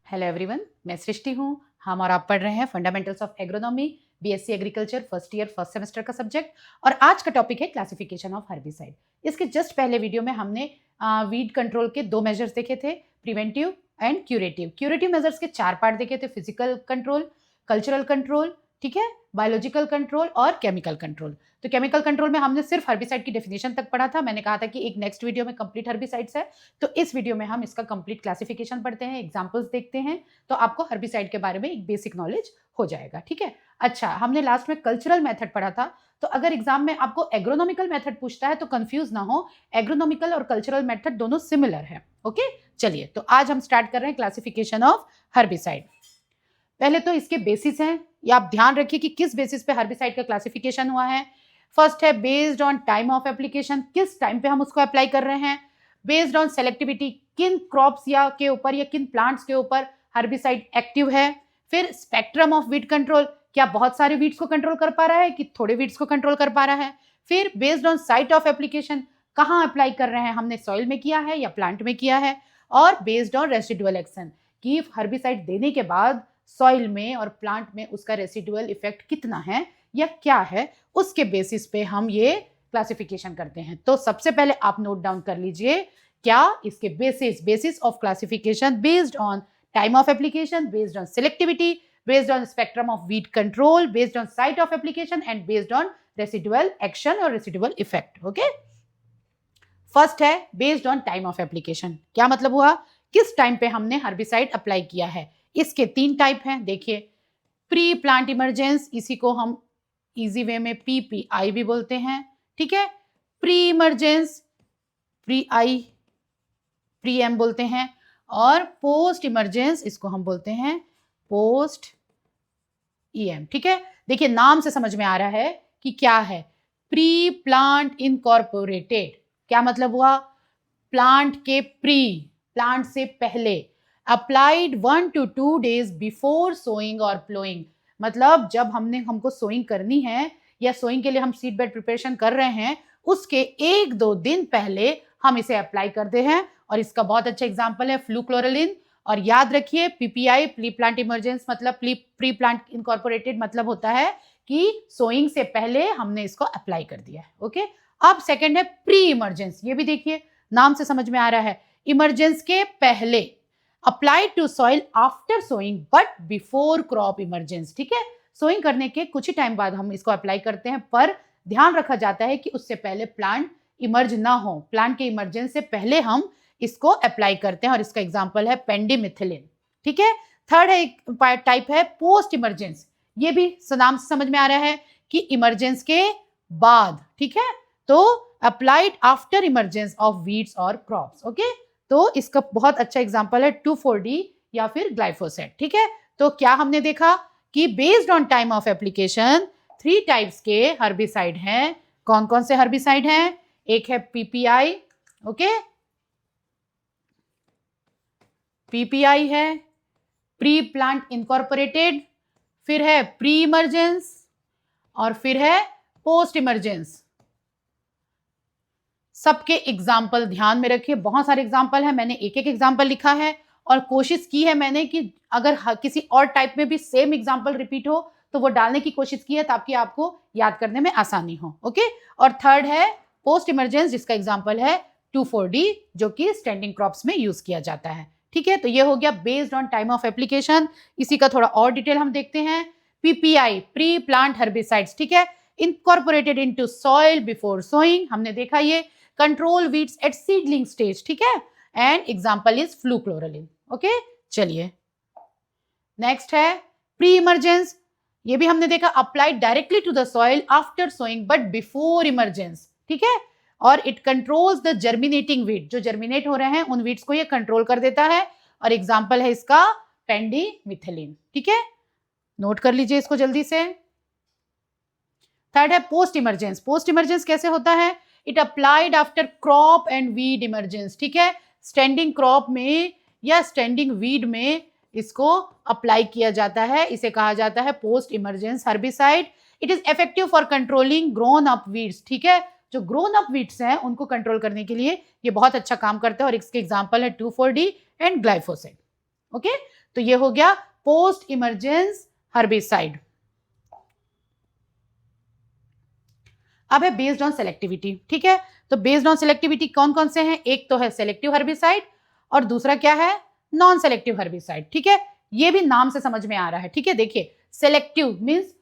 Hello everyone, मैं सृष्टि हूँ। हम और आप पढ़ रहे हैं fundamentals of agronomy, BSc agriculture first year first semester का सब्जेक्ट। और आज का टॉपिक है क्लासिफिकेशन ऑफ हर्बिसाइड। इसके जस्ट पहले वीडियो में हमने वीड कंट्रोल के दो मेजर्स देखे थे, preventive and curative. Curative measures के चार पार्ट देखे थे, फिजिकल कंट्रोल, कल्चरल कंट्रोल, ठीक है, बायोलॉजिकल कंट्रोल और केमिकल कंट्रोल। तो केमिकल कंट्रोल में हमने सिर्फ हर्बिसाइड की डेफिनेशन तक पढ़ा था। मैंने कहा था कि एक नेक्स्ट वीडियो में कंप्लीट हर्बिसाइड्स है, तो इस वीडियो में हम इसका कंप्लीट क्लासिफिकेशन पढ़ते हैं, एग्जांपल्स देखते हैं, तो आपको हर्बिसाइड के बारे में एक बेसिक नॉलेज हो जाएगा। ठीक है, अच्छा, हमने लास्ट में कल्चरल मेथड पढ़ा था। तो अगर एग्जाम में आपको एग्रोनॉमिकल मेथड पूछता है तो कंफ्यूज ना हो, एग्रोनॉमिकल और कल्चरल मेथड दोनों सिमिलर है। ओके, चलिए, तो आज हम स्टार्ट कर रहे हैं क्लासिफिकेशन ऑफ हर्बिसाइड। पहले तो इसके बेसिस हैं, ये आप ध्यान रखिए कि किस बेसिस पे हर्बिसाइड का क्लासिफिकेशन हुआ है। फर्स्ट है based on time of application, किस टाइम पे हम उसको अप्लाई कर रहे हैं। बेस्ड ऑन सेलेक्टिविटी, किन क्रॉप्स या के ऊपर या किन प्लांट्स के ऊपर हर्बिसाइड एक्टिव है। फिर स्पेक्ट्रम ऑफ वीड कंट्रोल, क्या बहुत सारे वीड्स को कंट्रोल कर पा रहा है कि थोड़े वीड्स को कंट्रोल कर पा रहा है। फिर based on site of application, कहाँ अप्लाई कर रहे हैं, हमने सॉइल में किया है या प्लांट में किया है। और बेस्ड ऑन रेसिडुअल एक्शन, कि हर्बिसाइड देने के बाद सॉइल में और प्लांट में उसका रेसिडुअल इफेक्ट कितना है या क्या है, उसके बेसिस पे हम ये क्लासिफिकेशन करते हैं। तो सबसे पहले आप नोट डाउन कर लीजिए, क्या इसके basis of classification based on time of application, based on selectivity, based on spectrum of weed control, based on site of application and based on residual action और रेसिडुअल इफेक्ट। ओके, फर्स्ट है based on time of application. क्या मतलब हुआ, किस time पे हमने herbicide apply किया है। इसके तीन टाइप हैं, देखिए। प्री प्लांट इमरजेंस, इसी को हम इजी वे में पीपीआई भी बोलते हैं, ठीक है। Pre emergence, pre I, pre M बोलते हैं। और पोस्ट इमरजेंस, इसको हम बोलते हैं पोस्ट ईएम, ठीक है। देखिए, नाम से समझ में आ रहा है कि क्या है। प्री प्लांट इनकॉर्पोरेटेड, क्या मतलब हुआ, प्लांट के प्री, प्लांट से पहले, applied 1 to 2 days before sowing और प्लोइंग। मतलब जब हमको सोइंग करनी है या सोइंग के लिए हम सीड बेड प्रिपरेशन कर रहे हैं, उसके 1-2 दिन पहले हम इसे अप्लाई करते हैं। और इसका बहुत अच्छा एग्जांपल है फ्लूक्लोरलिन। और याद रखिए, पीपीआई, प्री प्लांट इमरजेंस, मतलब प्री प्लांट इनकॉर्पोरेटेड, मतलब होता है कि सोइंग से पहले हमने इसको अप्लाई कर दिया है। ओके, अब सेकेंड है प्री इमरजेंस। ये भी देखिए, नाम से समझ में आ रहा है, इमरजेंस के पहले, applied to soil after sowing but before crop emergence, ठीक है। सोइंग करने के कुछ ही टाइम बाद हम इसको अप्लाई करते हैं, पर ध्यान रखा जाता है कि उससे पहले प्लांट इमर्ज ना हो, प्लांट के इमरजेंस से पहले हम इसको अप्लाई करते हैं। और इसका एग्जांपल है पेंडिमिथिलिन, ठीक है। थर्ड है टाइप है पोस्ट इमरजेंस। ये भी नाम से समझ में आ रहा है कि इमरजेंस के बाद, ठीक है, तो applied after emergence of weeds और क्रॉप्स। ओके, तो इसका बहुत अच्छा एग्जांपल है 2,4-D या फिर ग्लाइफोसेट, ठीक है। तो क्या हमने देखा कि based on time of application 3 types के हर्बिसाइड हैं। कौन कौन से हर्बिसाइड हैं, एक है पीपीआई, ओके, पीपीआई है, प्री प्लांट इनकॉर्पोरेटेड, फिर है प्री इमरजेंस, और फिर है पोस्ट इमरजेंस। सबके एग्जाम्पल ध्यान में रखिए, बहुत सारे एग्जाम्पल है, मैंने एक एक एग्जाम्पल लिखा है और कोशिश की है मैंने कि अगर किसी और टाइप में भी सेम एग्जाम्पल रिपीट हो तो वो डालने की कोशिश की है, ताकि आपको याद करने में आसानी हो। ओके, और थर्ड है पोस्ट इमरजेंस, जिसका एग्जाम्पल है 2,4-D, जो कि स्टैंडिंग क्रॉप्स में यूज किया जाता है, ठीक है। तो ये हो गया based on time of application. इसी का थोड़ा और डिटेल हम देखते हैं। पीपीआई, प्री प्लांट हर्बिसाइड्स, ठीक है, incorporated into soil before sowing, हमने देखा ये। Control weeds at seedling stage, ठीक है, and example is fluchloralin. Okay, चलिए, नेक्स्ट है प्री इमरजेंस। ये भी हमने देखा, applied directly to the soil after sowing but before emergence, ठीक है। और it controls the germinating weed, जो जर्मिनेट हो रहे हैं उन वीड्स को ये कंट्रोल कर देता है। और एग्जांपल है इसका पेंडिमिथिलिन, ठीक है, नोट कर लीजिए इसको जल्दी से। थर्ड है पोस्ट इमरजेंस। पोस्ट इमरजेंस कैसे होता है, it applied after crop and weed emergence, ठीक है, स्टैंडिंग क्रॉप में या स्टैंडिंग वीड में इसको अप्लाई किया जाता है। इसे कहा जाता है post emergence herbicide. It is effective for controlling grown up weeds, ठीक है, जो ग्रोन अप वीड्स हैं उनको कंट्रोल करने के लिए ये बहुत अच्छा काम करता है। और इसके एग्जांपल है 2,4-D एंड ग्लाइफोसेट। ओके, तो ये हो गया पोस्ट इमर्जेंस हर्बिसाइड। अब है बेस्ड ऑन सेलेक्टिविटी, ठीक है। तो बेस्ड ऑन सेलेक्टिविटी कौन कौन से हैं? एक तो है सेलेक्टिव हर्बिसाइड और दूसरा क्या है? नॉन सेलेक्टिव हर्बिसाइड, ठीक है। ये भी नाम से समझ में आ रहा है, ठीक है। देखिए सेलेक्टिव मींस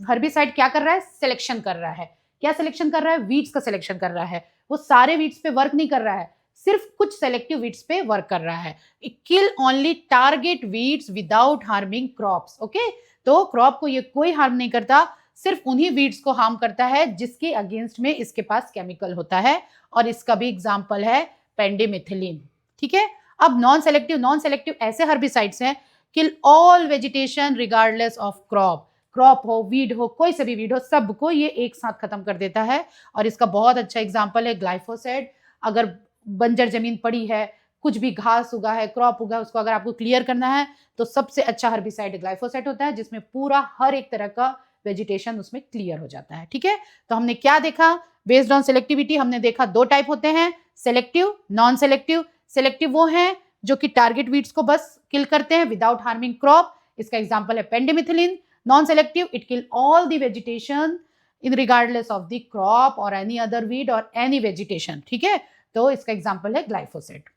हर्बिसाइड क्या कर रहा है? सिलेक्शन कर रहा है। क्या सिलेक्शन कर रहा है? वीड्स का सिलेक्शन कर रहा है। वो सारे वीड्स पे वर्क नहीं कर रहा है, सिर्फ कुछ सेलेक्टिव वीड्स पे वर्क कर रहा है। Kill only target weeds without harming crops, okay. तो क्रॉप को ये कोई हार्म नहीं करता, सिर्फ उन्हीं वीड्स को हार्म करता है जिसके अगेंस्ट में इसके पास केमिकल होता है, और इसका भी एग्जांपल है पेंडिमिथिलिन, ठीक है। अब नॉन सेलेक्टिव ऐसे हर्बिसाइड्स हैं kill all vegetation regardless of crop हो, वीड हो, कोई सा भी वीड हो, सबको ये एक साथ खत्म कर देता है। और इसका बहुत अच्छा एग्जांपल है ग्लाइफोसेट। अगर बंजर जमीन पड़ी है, कुछ भी घास उगा है, क्रॉप उगा है, उसको अगर आपको क्लियर करना है तो सबसे अच्छा हर्बिसाइड ग्लाइफोसेट होता है, जिसमें पूरा हर एक तरह का वेजिटेशन उसमें क्लियर हो जाता है, ठीक है। तो हमने क्या देखा? बेस्ड ऑन सेलेक्टिविटी हमने देखा दो टाइप होते हैं, सेलेक्टिव, नॉन सेलेक्टिव। सेलेक्टिव वो हैं जो कि टारगेट वीड्स को बस किल करते हैं विदाउट हार्मिंग क्रॉप, इसका एग्जांपल है pendimethalin. Non selective, it kill all the vegetation in regardless of the crop और एनी अदर वीड और एनी वेजिटेशन, ठीक है। तो इसका एग्जांपल है ग्लाइफोसेट।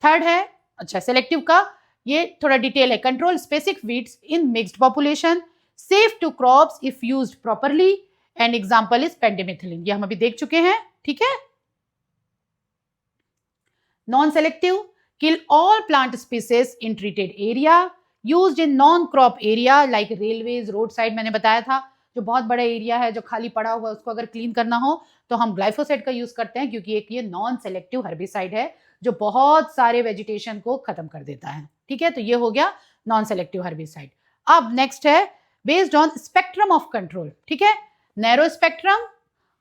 थर्ड है, अच्छा सेलेक्टिव का ये थोड़ा डिटेल है, control specific weeds in mixed population, safe to crops if used properly, and example is pendimethalin. ये हम अभी देख चुके हैं, ठीक है। Non selective, kill all plant species in treated area, used in non crop area like railways, road side, मैंने बताया था जो बहुत बड़ा एरिया है जो खाली पड़ा हुआ है उसको अगर क्लीन करना हो तो हम ग्लाइफोसेट का यूज करते हैं, क्योंकि एक ये नॉन सेलेक्टिव हर्बिसाइड है जो बहुत सारे वेजिटेशन को खत्म कर देता है, ठीक है। तो ये हो गया नॉन सेलेक्टिव हर्बिसाइड। अब नेक्स्ट है based on spectrum of control, ठीक है। नैरो स्पेक्ट्रम,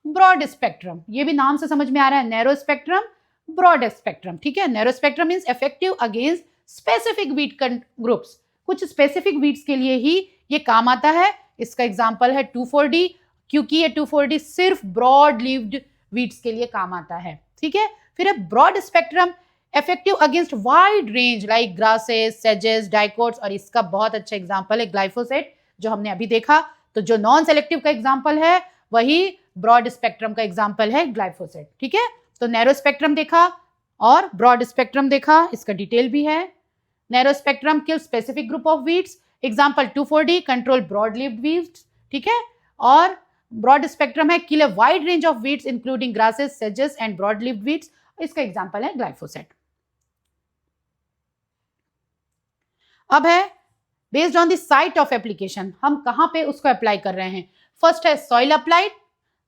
ब्रॉड स्पेक्ट्रम, ये भी नाम से समझ में आ रहा है, नैरो स्पेक्ट्रम, ब्रॉड स्पेक्ट्रम, ठीक है। Narrow spectrum means effective against specific weed groups, कुछ स्पेसिफिक वीड्स के लिए ही ये काम आता है। इसका एग्जांपल है 2,4-D, क्योंकि ये 2,4-D सिर्फ ब्रॉड लीव्ड वीड्स के लिए काम आता है, ठीक है। फिर है broad spectrum, effective against wide range like grasses, सेजेस, डाइकोट्स, और इसका बहुत अच्छा एग्जांपल है ग्लाइफोसेट जो हमने अभी देखा। तो जो नॉन सेलेक्टिव का एग्जांपल है वही ब्रॉड स्पेक्ट्रम का एग्जांपल है ग्लाइफोसेट, ठीक है। तो नैरो स्पेक्ट्रम देखा और ब्रॉड स्पेक्ट्रम देखा, इसका डिटेल भी है। Narrow spectrum kill specific group of weeds, example 2,4-D control broad leaved weeds, ठीक है। और ब्रॉड स्पेक्ट्रम है kill a wide range of weeds including grasses, सेजेस एंड ब्रॉड लीव्ड वीड्स, इसका एग्जांपल है ग्लाइफोसेट। अब है based on the site of application, हम कहां पे उसको अप्लाई कर रहे हैं। फर्स्ट है सॉइल अप्लाइड,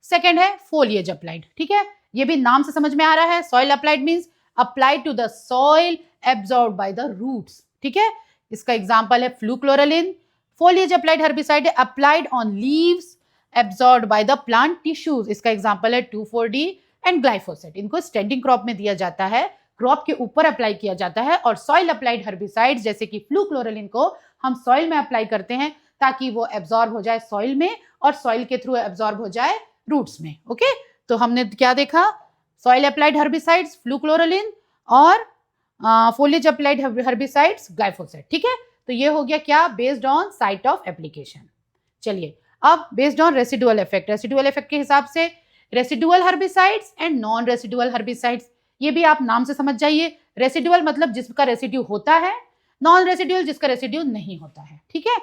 सेकंड है फोलिएज अप्लाइड, ठीक है। ये भी नाम से समझ में आ रहा है, soil applied means applied to the soil absorbed by the roots, ठीक है। इसका एग्जांपल है फ्लूक्लोरलिन। फोलिएज अप्लाइड हर्बिसाइड है applied on leaves absorbed by the plant tissues, इसका एग्जांपल है 2,4-D एंड ग्लाइफोसेट। इनको स्टैंडिंग क्रॉप में दिया जाता है, क्रॉप के ऊपर अप्लाई किया जाता है, और सॉइल अप्लाइड हर्बिसाइड्स जैसे कि फ्लूक्लोरलिन को हम सॉइल में अप्लाई करते हैं ताकि वो एब्जॉर्ब हो जाए सॉइल में और सॉइल के थ्रू एब्जॉर्ब हो जाए रूट्स में, ओके। तो हमने क्या देखा? सॉइल अप्लाइड हर्बिसाइड्स फ्लूक्लोरलिन और फोलिएज अप्लाइड हर्बिसाइड्स ग्लाइफोसेट, ठीक है। तो ये हो गया क्या? Based on site of application. चलिए अब based on residual effect, residual effect के हिसाब से residual herbicides and non residual herbicides, ये भी आप नाम से समझ जाइए। रेसिडुअल मतलब जिसका रेसिड्यू होता है, नॉन रेसिडुअल जिसका रेसिड्यू नहीं होता है, ठीक है।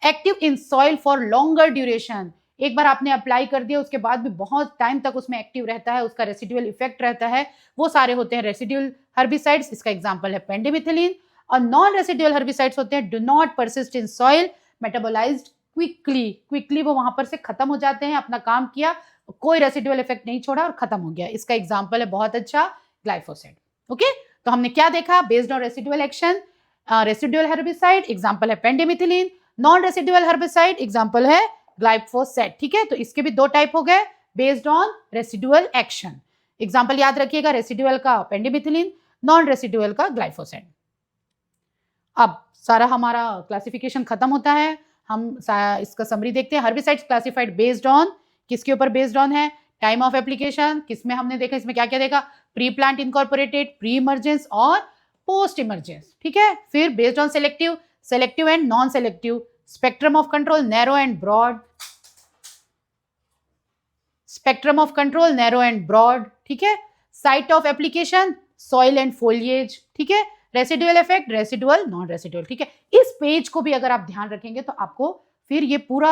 Active in soil for longer duration, एक बार आपने अप्लाई कर दिया उसके बाद भी बहुत टाइम तक उसमें एक्टिव रहता है, उसका रेसिडुअल इफेक्ट रहता है, वो सारे होते हैं रेसिडुअल हर्बिसाइड्स, इसका एग्जांपल है पेंडिमिथिलिन। और नॉन रेसिडुअल हर्बिसाइड्स होते हैं do not persist in soil, metabolised quickly वो वहां पर से खत्म हो जाते हैं, अपना काम किया, कोई रेसिडुअल इफेक्ट नहीं छोड़ा और खत्म हो गया, इसका एग्जांपल है बहुत अच्छा ग्लाइफोसेट, ओके। तो हमने क्या देखा? Based on residual action, residual herbicide example है pendimethalin, non residual herbicide example है ग्लाइफोसेट, ठीक है। तो इसके भी दो टाइप हो गए based on residual action. Example याद रखिएगा, रेसिडुअल का पेंडिमिथिलिन, नॉन रेसिडुअल का ग्लाइफोसेट। अब सारा हमारा क्लासिफिकेशन खत्म होता है, हम इसका समरी देखते हैं। हर्बिसाइड्स क्लासिफाइड बेस्ड ऑन, किसके ऊपर बेस्ड ऑन है? टाइम ऑफ एप्लीकेशन, किसमें हमने देखा, इसमें क्या क्या देखा? Pre plant incorporated, pre emergence और पोस्ट इमरजेंस, ठीक है। फिर based on selective, selective and non selective, spectrum of control narrow and broad, spectrum of control narrow and broad, ठीक है। Site of application soil and foliage, ठीक है। Residual effect residual non residual, ठीक है। इस पेज को भी अगर आप ध्यान रखेंगे तो आपको फिर ये पूरा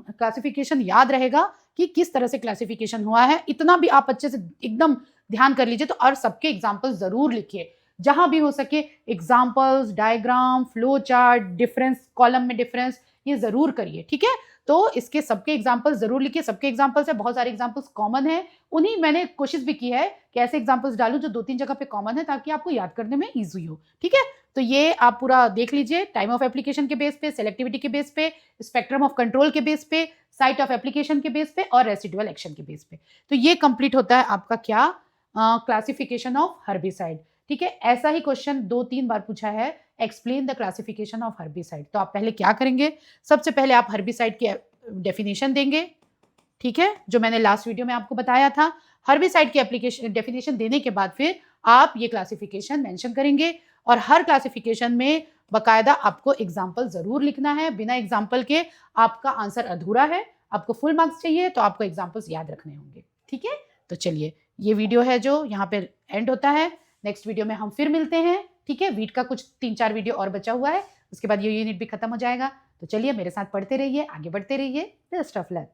क्लासिफिकेशन याद रहेगा कि किस तरह से क्लासिफिकेशन हुआ है। इतना भी आप अच्छे से एकदम ध्यान कर लीजिए। तो और सबके एग्जाम्पल्स जरूर लिखिए, जहां भी हो सके examples, diagram, flow chart, difference, column में डिफरेंस, ये जरूर करिए, ठीक है। तो इसके सबके एग्जाम्पल्स जरूर लिखिए। सबके एग्जाम्पल्स है, बहुत सारे एग्जाम्पल्स कॉमन है, उन्हीं मैंने कोशिश भी की है कि ऐसे एग्जाम्पल्स डालूं जो 2-3 जगह पे कॉमन है, ताकि आपको याद करने में ईजी हो, ठीक है। तो ये आप पूरा देख लीजिए, टाइम ऑफ एप्लीकेशन के बेस पे, सेलेक्टिविटी के बेस पे, स्पेक्ट्रम ऑफ कंट्रोल के बेस पे, साइट ऑफ एप्लीकेशन के बेस पे और रेसिडुअल एक्शन के बेस पे। तो ये कंप्लीट होता है आपका क्या, क्लासिफिकेशन ऑफ हर्बिसाइड, ठीक है। ऐसा ही क्वेश्चन 2-3 बार पूछा है, explain the classification of herbicide. तो आप पहले क्या करेंगे, सबसे पहले आप हर्बिसाइड की डेफिनेशन देंगे, ठीक है, जो मैंने लास्ट वीडियो में आपको बताया था। हर्बिसाइड की एप्लीकेशन डेफिनेशन देने के बाद फिर आप ये क्लासिफिकेशन मेंशन करेंगे, और हर क्लासिफिकेशन में बकायदा आपको एग्जाम्पल जरूर लिखना है। बिना एग्जाम्पल के आपका आंसर अधूरा है। आपको फुल मार्क्स चाहिए तो आपको एग्जाम्पल्स याद रखने होंगे, ठीक है। तो चलिए, ये वीडियो है जो यहाँ पे एंड होता है। नेक्स्ट वीडियो में हम फिर मिलते हैं, ठीक है। वीट का कुछ 3-4 वीडियो और बचा हुआ है, उसके बाद ये यूनिट भी खत्म हो जाएगा। तो चलिए, मेरे साथ पढ़ते रहिए, आगे बढ़ते रहिए। Best of luck.